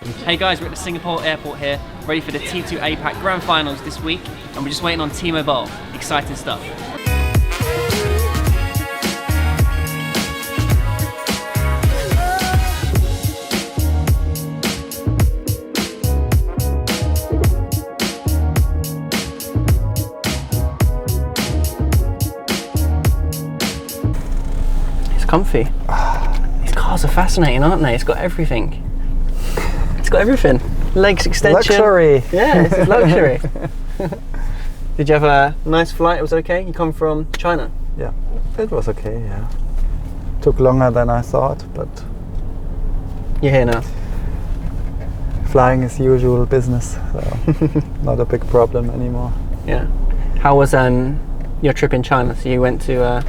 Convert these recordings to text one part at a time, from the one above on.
Hey guys, we're at the Singapore airport here, ready for the T2 APAC Grand Finals this week, and we're just waiting on Timo Boll. Exciting stuff. It's comfy. These cars are fascinating, aren't they? It's got everything. It's got everything. Legs extension. Luxury. Yeah, this is luxury. Did you have a nice flight? It was okay? You come from China? Yeah, it was okay, yeah. Took longer than I thought, but You're here now. flying is usual business, so not a big problem anymore. Yeah. How was your trip in China? So you went to a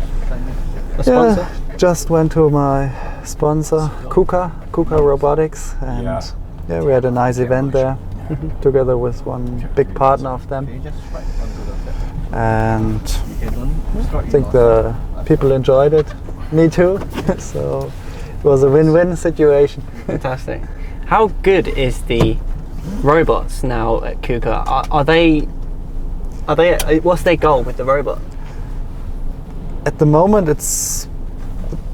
sponsor? Yeah, just went to my sponsor, KUKA Robotics, and yeah, we had a nice event there together with one big partner of them. And I think the people enjoyed it, me too. So it was a win-win situation. Fantastic. How good is the robots now at KUKA? Are they? What's their goal with the robot? At the moment,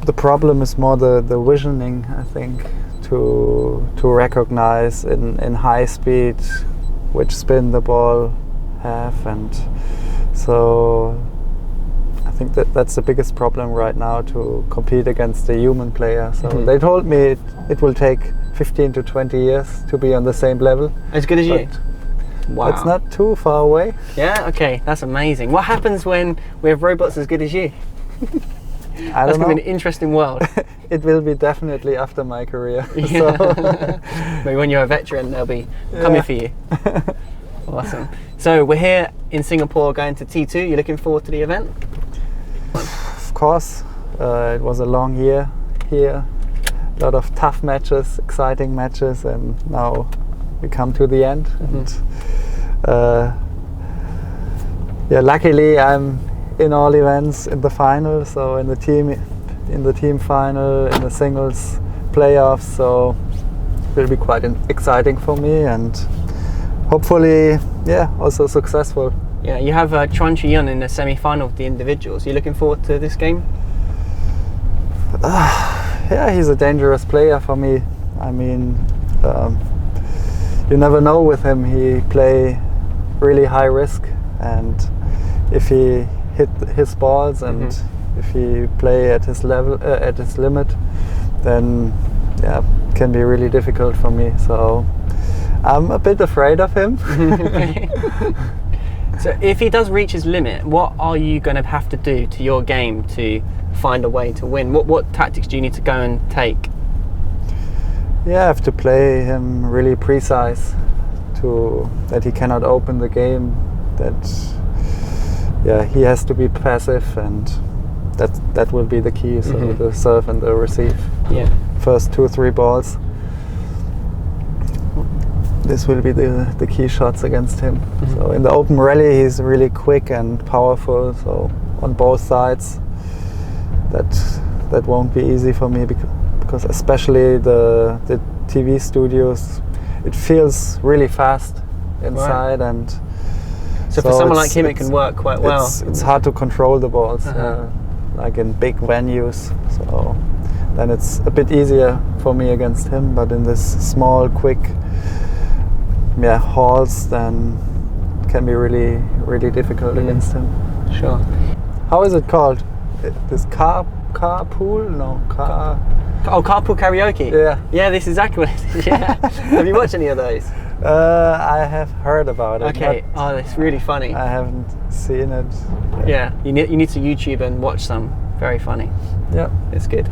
the problem is more the visioning, I think, to recognize in high speed which spin the ball have, and so I think that's the biggest problem right now, to compete against the human player. So they told me it will take 15 to 20 years to be on the same level. As good as you? Wow. It's not too far away. Yeah, okay, that's amazing. What happens when we have robots as good as you? I That's don't going to know. be an interesting world. It will be definitely after my career. Yeah. So. Maybe when you're a veteran, they'll be coming for you. Awesome. So we're here in Singapore going to T2. You're looking forward to the event? Of course. It was a long year here. A lot of tough matches, exciting matches, and now we come to the end. And yeah, luckily I'm in all events in the final, so in the team final, in the singles playoffs, so it will be quite exciting for me, and hopefully, yeah, also successful. Yeah, you have Chuan Chi-yun in the semi-final of the individuals. Are you looking forward to this game? Yeah, he's a dangerous player for me. I mean, you never know with him. He play really high risk, and if he hit his balls and if he play at his level, at his limit, then yeah, it can be really difficult for me. So I'm a bit afraid of him. So if he does reach his limit, what are you going to have to do to your game to find a way to win? What tactics do you need to go and take? Yeah, I have to play him really precise, that he cannot open the game, that yeah, he has to be passive, and that will be the key. So the serve and the receive. Yeah. First 2-3 balls. This will be the key shots against him. So in the open rally, he's really quick and powerful. So on both sides, that won't be easy for me, because especially the TV studios, it feels really fast inside, and so for someone like him, it can work quite well. It's hard to control the balls, like in big venues. So then it's a bit easier for me against him. But in this small, quick, halls, then it can be really, really difficult against him. Sure. How is it called? This carpool? No, car. Oh, carpool karaoke. Yeah. Yeah, this is exactly what it is. Yeah. Have you watched any of those? I have heard about it. Okay. Oh, it's really funny. I haven't seen it. Yeah. You need to YouTube and watch some. Very funny. Yeah. It's good.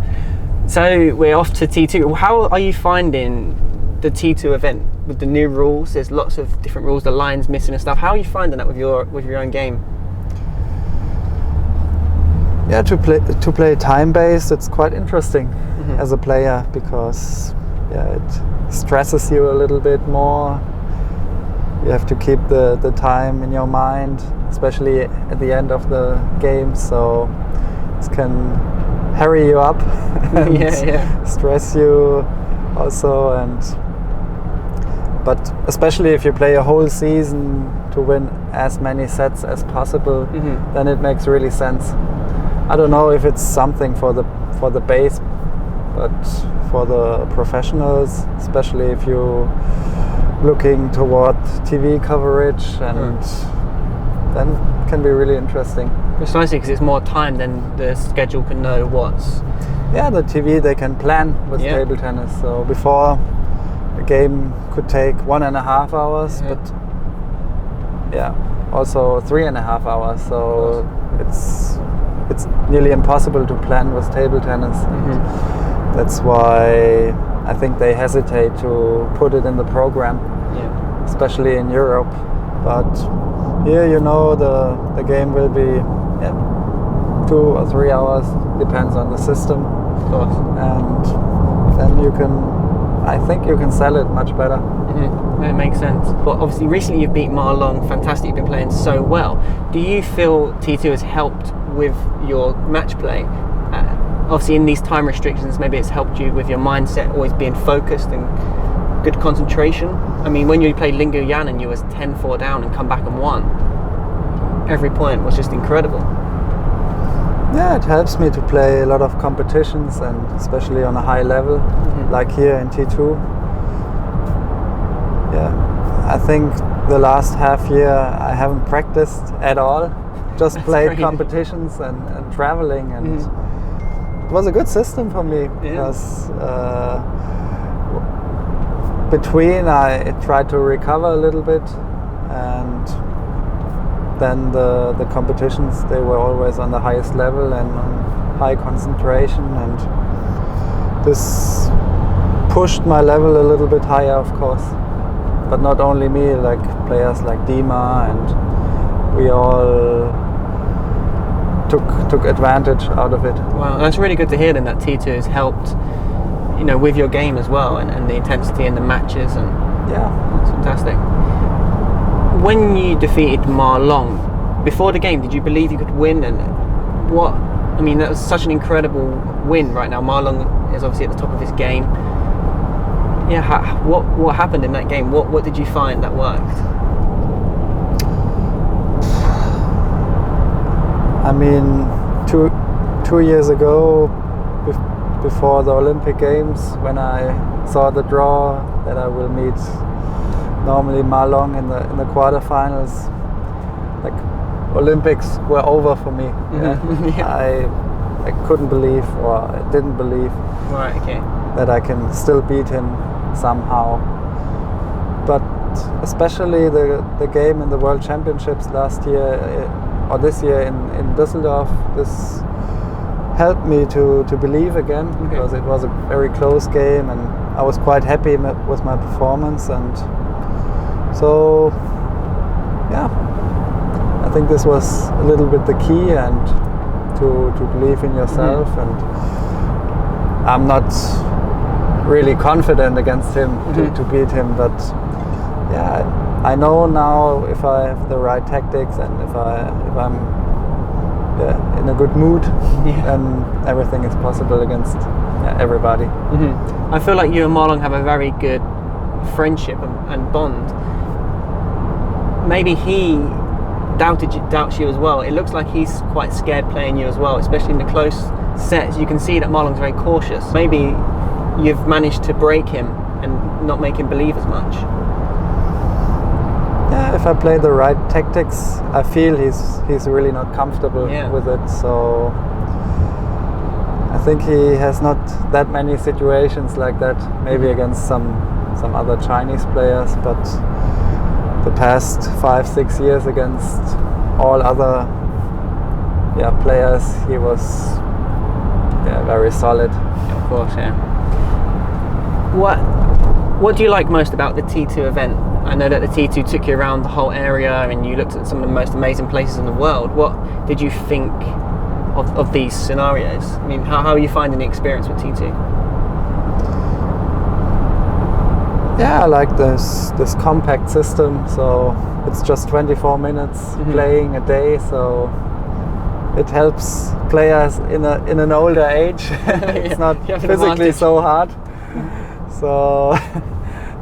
So we're off to T2. How are you finding the T2 event with the new rules? There's lots of different rules. The lines missing and stuff. How are you finding that with your own game? Yeah, to play time-based, it's quite interesting as a player, because it stresses you a little bit more. You have to keep the time in your mind, especially at the end of the game, so it can hurry you up and stress you also, and but especially if you play a whole season to win as many sets as possible, then it makes really sense. I don't know if it's something for the base, but for the professionals, especially if you're looking toward TV coverage, and then it can be really interesting. Precisely, because it's more time than the schedule can know what's... Yeah, the TV, they can plan with table tennis. So before, a game could take 1.5 hours, but also 3.5 hours. So it's nearly impossible to plan with table tennis. That's why I think they hesitate to put it in the program, especially in Europe. But here, the game will be 2 or 3 hours, depends on the system. Of course. And then I think you can sell it much better. It makes sense. But obviously recently you've beat Ma Long, fantastic, you've been playing so well. Do you feel T2 has helped with your match play? Obviously in these time restrictions, maybe it's helped you with your mindset, always being focused and good concentration. I mean, when you played Lingu Yan and you was 10-4 down and come back and won, every point was just incredible. Yeah, it helps me to play a lot of competitions, and especially on a high level, like here in T2. Yeah, I think the last half year I haven't practiced at all, just played competitions and traveling, and it was a good system for me, because between I tried to recover a little bit, and then the competitions, they were always on the highest level and on high concentration, and this pushed my level a little bit higher, of course. But not only me, like players like Dima, and we all took advantage out of it. Wow, that's really good to hear then, that T2 has helped, with your game as well, and the intensity in the matches, and that's fantastic. When you defeated Ma Long, before the game, did you believe you could win? And that was such an incredible win right now. Ma Long is obviously at the top of his game. Yeah, what happened in that game? What did you find that worked? I mean, two years ago, before the Olympic Games, when I saw the draw that I will meet normally Ma Long in the quarterfinals, like, Olympics were over for me. I couldn't believe, or I didn't believe that I can still beat him somehow. But especially the game in the World Championships last year, or this year in Düsseldorf, this helped me to believe again, because it was a very close game, and I was quite happy with my performance. And so, I think this was a little bit the key, and to believe in yourself. And I'm not really confident against him to beat him, but I know now if I have the right tactics, and if I'm in a good mood, then everything is possible against everybody. I feel like you and Ma Long have a very good friendship and bond. Maybe he doubts you as well. It looks like he's quite scared playing you as well, especially in the close sets. You can see that Ma Long's very cautious. Maybe you've managed to break him and not make him believe as much. Yeah, if I play the right tactics, I feel he's really not comfortable with it. So I think he has not that many situations like that. Maybe against some other Chinese players, but the past 5-6 years against all other players, he was very solid. Of course, What do you like most about the T2 event? I know that the T2 took you around the whole area and you looked at some of the most amazing places in the world. What did you think of these scenarios? I mean, how are you finding the experience with T2? Yeah, I like this compact system. So it's just 24 minutes playing a day. So it helps players in an older age. It's not physically so hard. So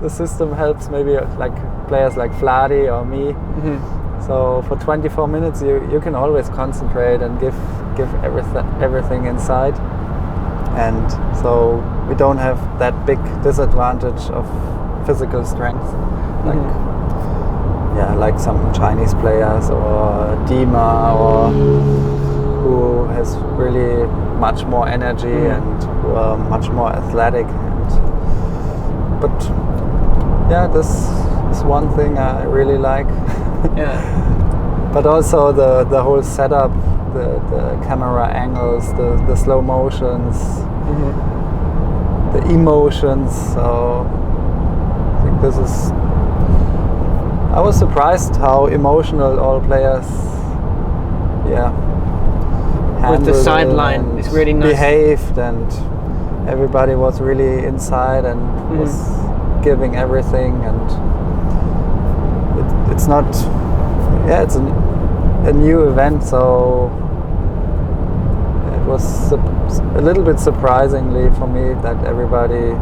the system helps maybe like players like Vladi or me. So for 24 minutes you can always concentrate and give everything inside, and so we don't have that big disadvantage of physical strength like some Chinese players or Dima, or who has really much more energy and who are much more athletic. But yeah, this is one thing I really like. But also the whole setup, the camera angles, the slow motions, the emotions. So I think this is. I was surprised how emotional all players, with the sideline, it's really nice. Behaved, and everybody was really inside and was giving everything, and it's not. It's a new event, so it was a little bit surprisingly for me that everybody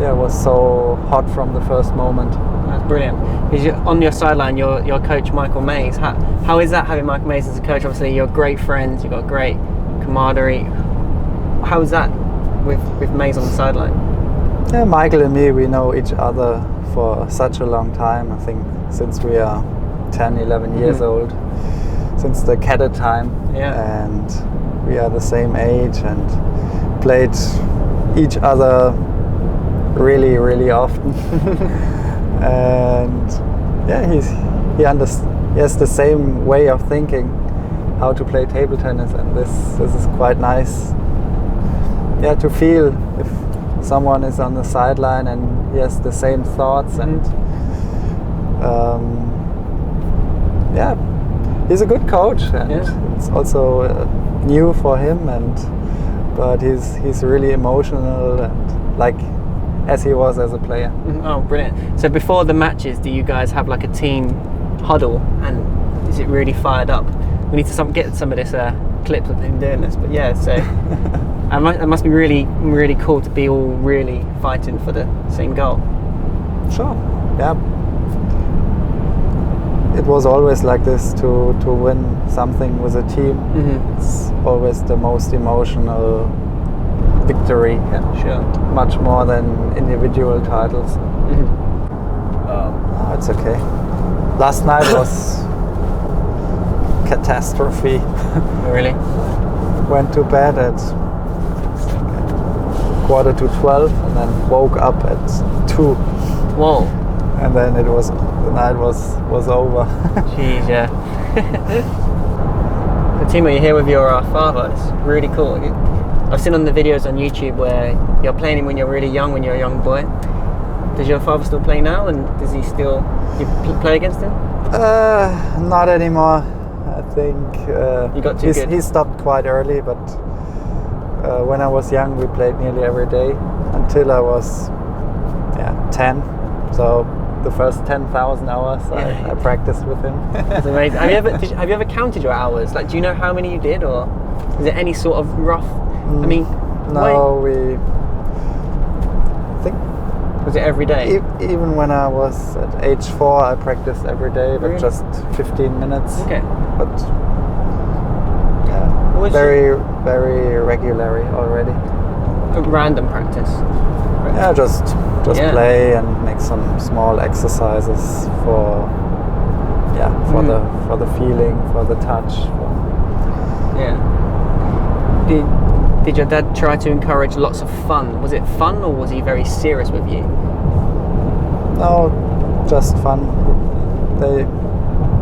was so hot from the first moment. That's brilliant. On your sideline, your coach Michael Mays. How is that, having Michael Mays as a coach? Obviously you're great friends, you've got great camaraderie. How is that with Mays on the sideline? Yeah, Michael and me, we know each other for such a long time. I think since we are 10, 11 years old, since the cadet time, and we are the same age and played each other really, really often. And he has the same way of thinking how to play table tennis, and this is quite nice. To feel if someone is on the sideline and he has the same thoughts, and he's a good coach, and it's also new for him, but he's really emotional, and like as he was as a player. Oh, brilliant. So before the matches, do you guys have like a team huddle, and is it really fired up? We need to get some of this clips of him doing this, but so it must be really, really cool to be all really fighting for the same goal. Sure, it was always like this, to win something with a team. It's always the most emotional victory, much more than individual titles. It's okay. Last night was catastrophe. Really? Went to bed at 11:45 and then woke up at 2. Whoa. And then the night was over. Jeez, So Timo, you're here with your father. It's really cool. I've seen on the videos on YouTube where you're playing him when you're really young, when you're a young boy. Does your father still play now, and does he still play against him? Not anymore. I think you got too good. He stopped quite early, but when I was young we played nearly every day until I was 10. So the first 10,000 hours I practiced with him. That's amazing. Have you ever counted your hours? Like, do you know how many you did, or is it any sort of rough? I mean, we think. Was it every day? Even when I was at age 4, I practiced every day, but just 15 minutes. Okay. But very, very regularly already. A random practice. Yeah, just play and make some small exercises for the feeling, for the touch. Did your dad try to encourage lots of fun? Was it fun, or was he very serious with you? No, just fun.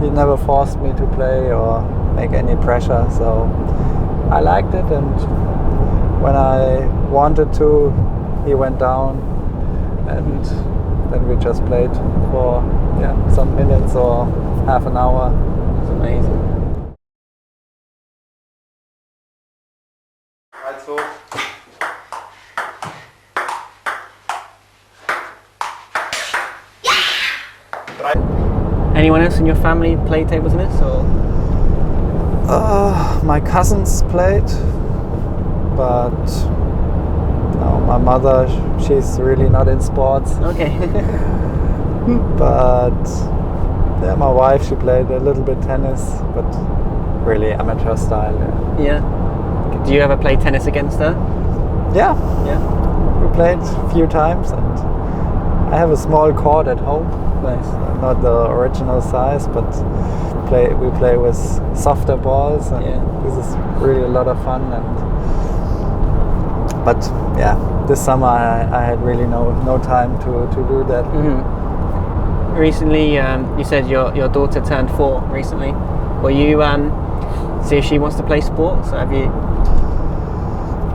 He never forced me to play or make any pressure, so I liked it, and when I wanted to, he went down, and then we just played for some minutes or half an hour. It's amazing. Anyone else in your family play table tennis, or? My cousins played, but no, My mother, she's really not in sports. Okay. But yeah, my wife, she played a little bit tennis, but really amateur style. Yeah. Do you ever play tennis against her? Yeah. Yeah. We played a few times, and I have a small court at home. Nice. Not the original size, but we play with softer balls, and this is really a lot of fun. But yeah, this summer I had really no time to do that. Mm-hmm. Recently, you said your daughter turned 4 recently. Will you see if she wants to play sports? Have you?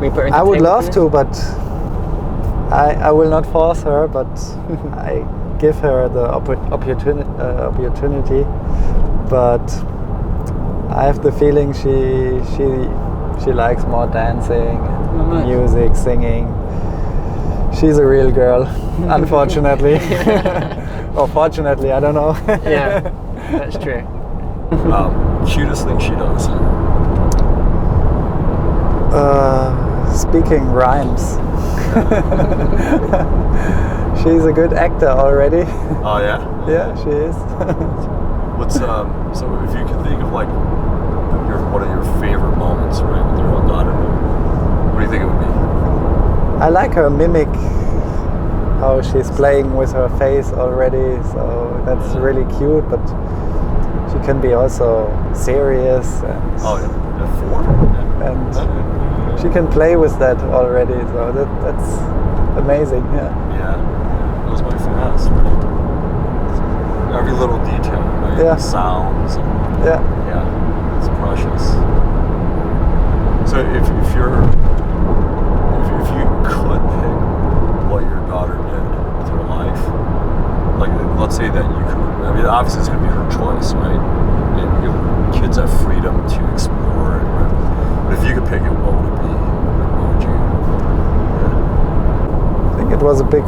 We put her into I would table love tennis? to, but I will not force her. But I give her the opportunity. But I have the feeling she likes more dancing, music, singing. She's a real girl, unfortunately. Or fortunately, I don't know. Yeah, that's true. Cutest thing she does? Speaking rhymes. She's a good actor already. Oh yeah? Yeah, she is. What's so if you could think of like one of your favorite moments, right, with your own daughter, what do you think it would be? I like her mimic, how she's playing with her face already, so that's really cute, but she can be also serious and, Oh yeah, 4? and she can play with that already, so that's amazing. Yeah, that was my finesse, right? Every little detail, right? Yeah. The sounds, and yeah. it's precious. So if you could pick what your daughter did with her life, like let's say that you could, I mean obviously it's going to be her choice, right? And kids have freedom to explore, right? But if you could pick it, what would it be? What would you? I think it was a big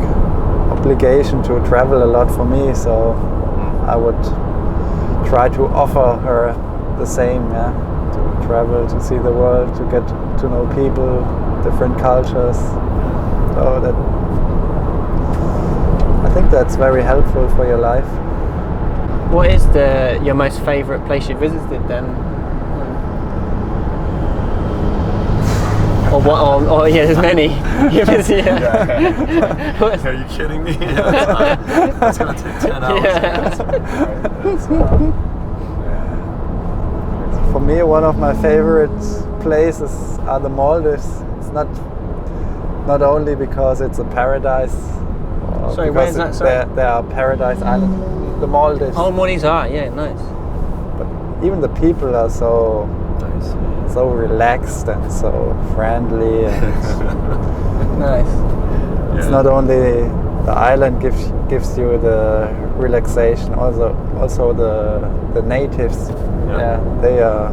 obligation to travel a lot for me, so I would try to offer her the same, to travel, to see the world, to get to know people, different cultures. So that, I think that's very helpful for your life. What is your most favourite place you visited then? Or what? Or yeah, there's many. You visit, Are you kidding me? That's gonna take 10 hours. For me, one of my favorite places are the Maldives. It's not only because it's a paradise. Sorry, where's that? Sorry? There are paradise islands. The Maldives. Oh, Maldives are, yeah, nice. But even the people are so relaxed and so friendly. And nice. it's not only the island gives you the relaxation, also the natives. Yeah, they are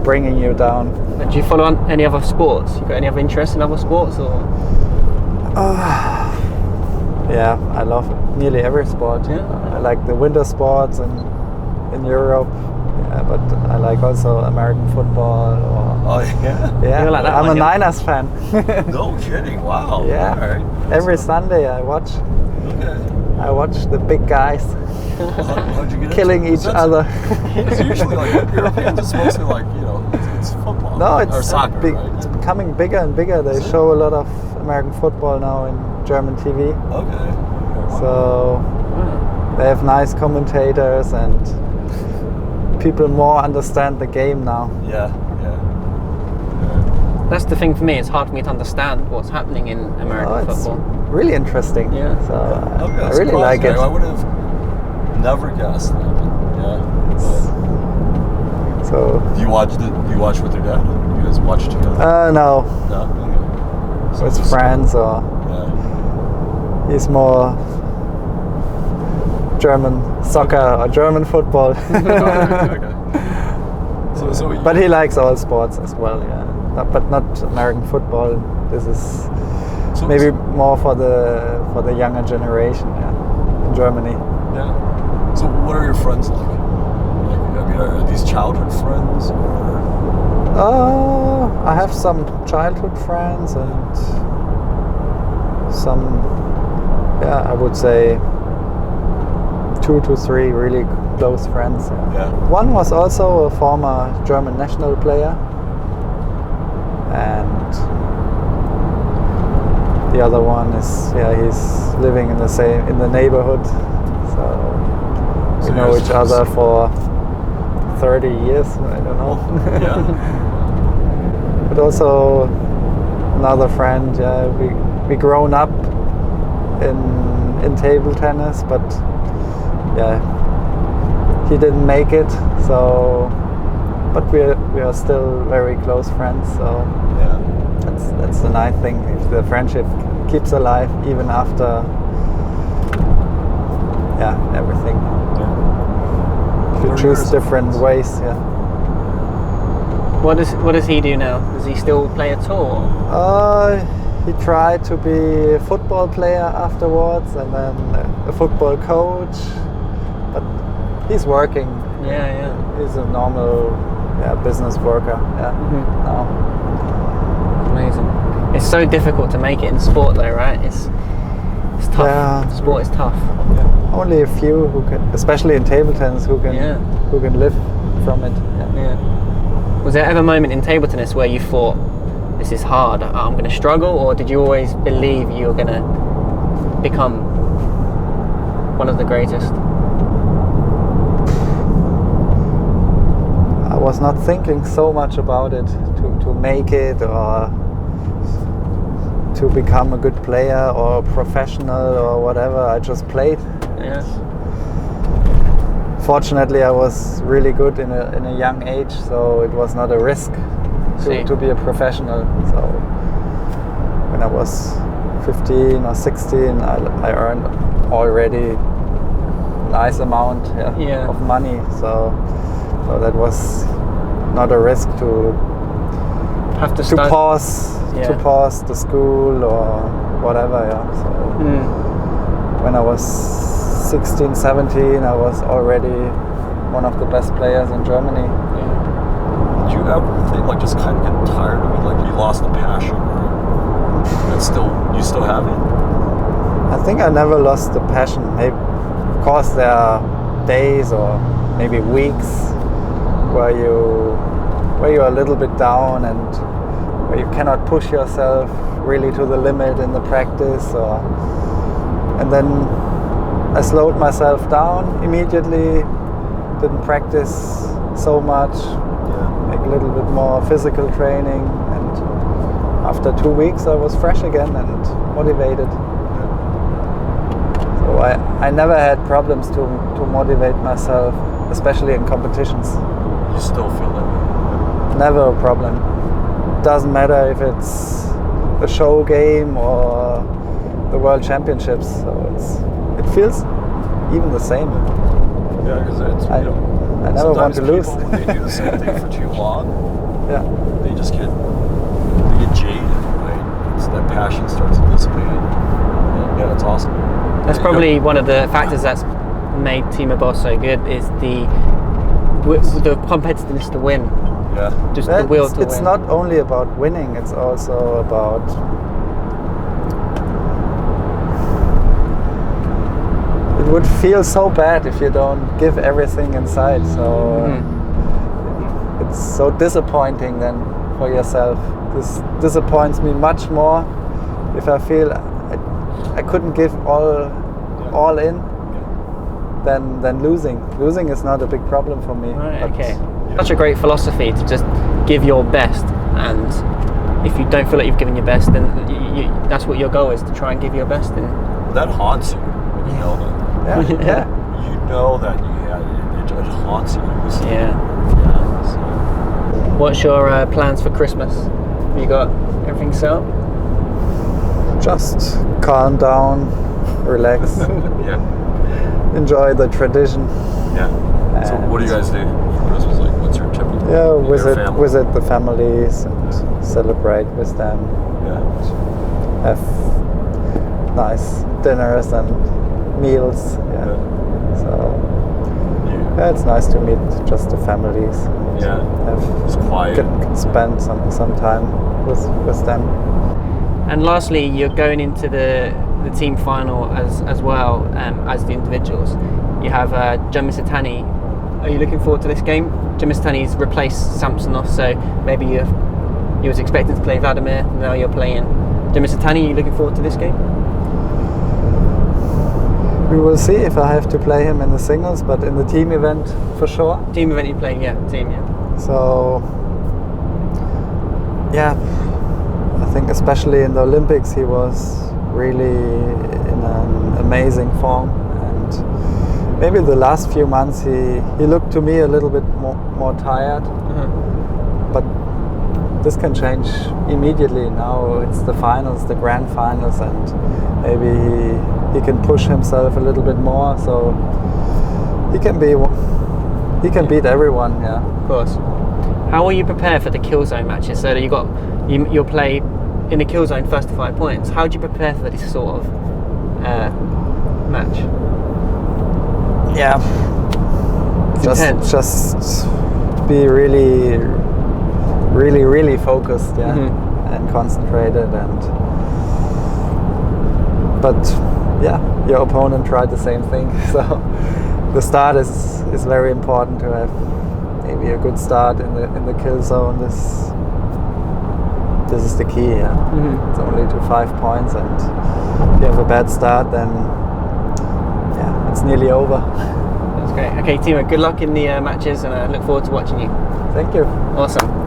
bringing you down. And do you follow on any other sports? You got any other interest in other sports or? Yeah, I love nearly every sport. Yeah. I like the winter sports in Europe. Yeah, but I like also American football. Oh yeah. Yeah, You're like that I'm one, a yeah? Niners fan. No kidding! Wow. Yeah. All right. Every Sunday I watch. Okay. I watch the big guys How'd you get killing into it? each other. It's usually like Europeans. It's mostly like it's football. No, or it's soccer. big, Right? it's becoming bigger and bigger. They show a lot of American football now in German TV. Okay. Wow. So they have nice commentators and people more understand the game now. Yeah. That's the thing for me. It's hard for me to understand what's happening in American it's football. really interesting. Yeah. So Okay, I really like it. I would have never guessed that. But So do you watch with your dad? You guys watch together? no, No. Okay. So with just- friends or Yeah. he's more German soccer or German football. Okay. So But he likes all sports as well, yeah. But not American football. This is maybe more for the younger generation, in Germany. Yeah. So what are your friends like? Are these childhood friends or? I have some childhood friends and some, I would say 2 to 3 really close friends. Yeah. One was also a former German national player, and the other one is he's living in the neighborhood, so we know each other for 30 years. I don't know. Yeah. But also another friend. We grown up in table tennis, but he didn't make it. So, but we are still very close friends. So that's the nice thing. If the friendship keeps alive even after everything. Yeah. You choose different ways. Yeah. What does he do now? Does he still play at all? He tried to be a football player afterwards, and then a football coach. But he's working. Yeah. He's a normal business worker. Yeah. Mm-hmm. No. Amazing. It's so difficult to make it in sport, though, right? It's tough. Yeah. Sport is tough. Yeah. Only a few who can, especially in table tennis, who can live from it. Yeah. Was there ever a moment in table tennis where you thought, this is hard, I'm going to struggle, or did you always believe you were going to become one of the greatest? I was not thinking so much about it to make it or to become a good player or professional or whatever. I just played. Yeah. Fortunately, I was really good in a young age, so it was not a risk to be a professional. So when I was 15 or 16, I earned already a nice amount of money. So that was not a risk to have to pause the school or whatever. So when I was 16, 17, I was already one of the best players in Germany. Yeah. Did you ever think, just kind of get tired of it? You lost the passion, or you still have it? I think I never lost the passion. Maybe, of course, there are days or maybe weeks where you're a little bit down and where you cannot push yourself really to the limit in the practice, and then I slowed myself down immediately, didn't practice so much, make a little bit more physical training, and after 2 weeks I was fresh again and motivated. So I never had problems to motivate myself, especially in competitions. You still feel that? Never a problem. Doesn't matter if it's a show game or the World Championships. So it feels even the same. Yeah, because I never want to lose. When they do the same thing for too long, they just get jaded, right? So that passion starts to dissipate. Yeah, it's awesome. That's probably one of the factors that's made Timo Boll so good is the competitiveness to win. Yeah. Just the will to win. It's not only about winning, it's also about it would feel so bad if you don't give everything inside. So it's so disappointing then for yourself. This disappoints me much more if I feel I couldn't give all in than losing. Losing is not a big problem for me. Right, okay. Such a great philosophy to just give your best, and if you don't feel like you've given your best, then that's what your goal is, to try and give your best. And that haunts you when you know that. You know that it haunts you. So. What's your plans for Christmas? Have you got everything set up? Just calm down, relax. Enjoy the tradition. So what do you guys do for Christmas? What's your typical? Visit the families and celebrate with them. Have nice dinners and meals. So it's nice to meet just the families. It's quiet. Spend some time with them. And lastly, you're going into the team final as well as the individuals. You have John Misitani. Are you looking forward to this game? John Misitani's replaced Samsonov, so maybe you was expecting to play Vladimir. Now you're playing John Misitani. Are you looking forward to this game? We will see if I have to play him in the singles, but in the team event for sure. Team event you're playing, yeah, team, yeah. So, yeah, I think especially in the Olympics he was really in an amazing form, and maybe the last few months he looked to me a little bit more tired, but this can change immediately. Now it's the finals, the grand finals, and maybe he can push himself a little bit more, so he can beat everyone. Yeah, of course. How will you prepare for the kill zone matches? So you'll play in the kill zone first to 5 points. How do you prepare for this sort of match? Yeah, just be really focused, yeah, and concentrated, but yeah, your opponent tried the same thing, so the start is very important to have maybe a good start in the kill zone. This is the key. Yeah, it's only to 5 points, and if you have a bad start, then yeah, it's nearly over. That's great. Okay, Timo, good luck in the matches, and I look forward to watching you. Thank you. Awesome.